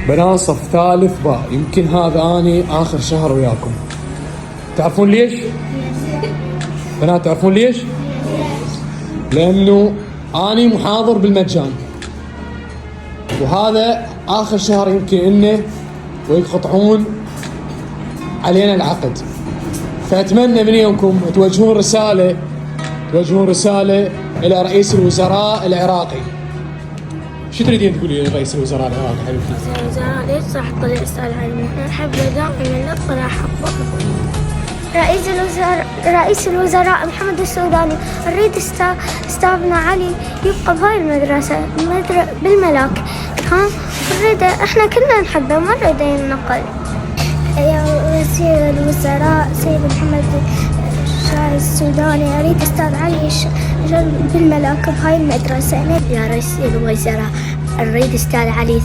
بنات صف ثالث باء. يمكن هذا اني اخر شهر وياكم. تعرفون ليش؟ بنات تعرفون ليش؟ لانه اني محاضر بالمجان، وهذا اخر شهر يمكن انه ويقطعون علينا العقد. فاتمنى من يومكم توجهون رساله الى رئيس الوزراء العراقي. شو تريدين تقولي لرئيس الوزراء العراقي حبيبتي؟ رئيس الوزراء ليش راح تطلع استاذ علي؟ نحب دائما نطلع حقه. رئيس الوزراء محمد السوداني، نريد استاذنا علي يبقى بهاي المدرسة بالملاك. نريد احنا كلنا نحبه، ما نريد ينقل. يا وزير الوزراء سيد محمد السوداني، اريد استاذ علي بالملاك بهاي المدرسة. يا رئيس الوزراء نريد استاذ علي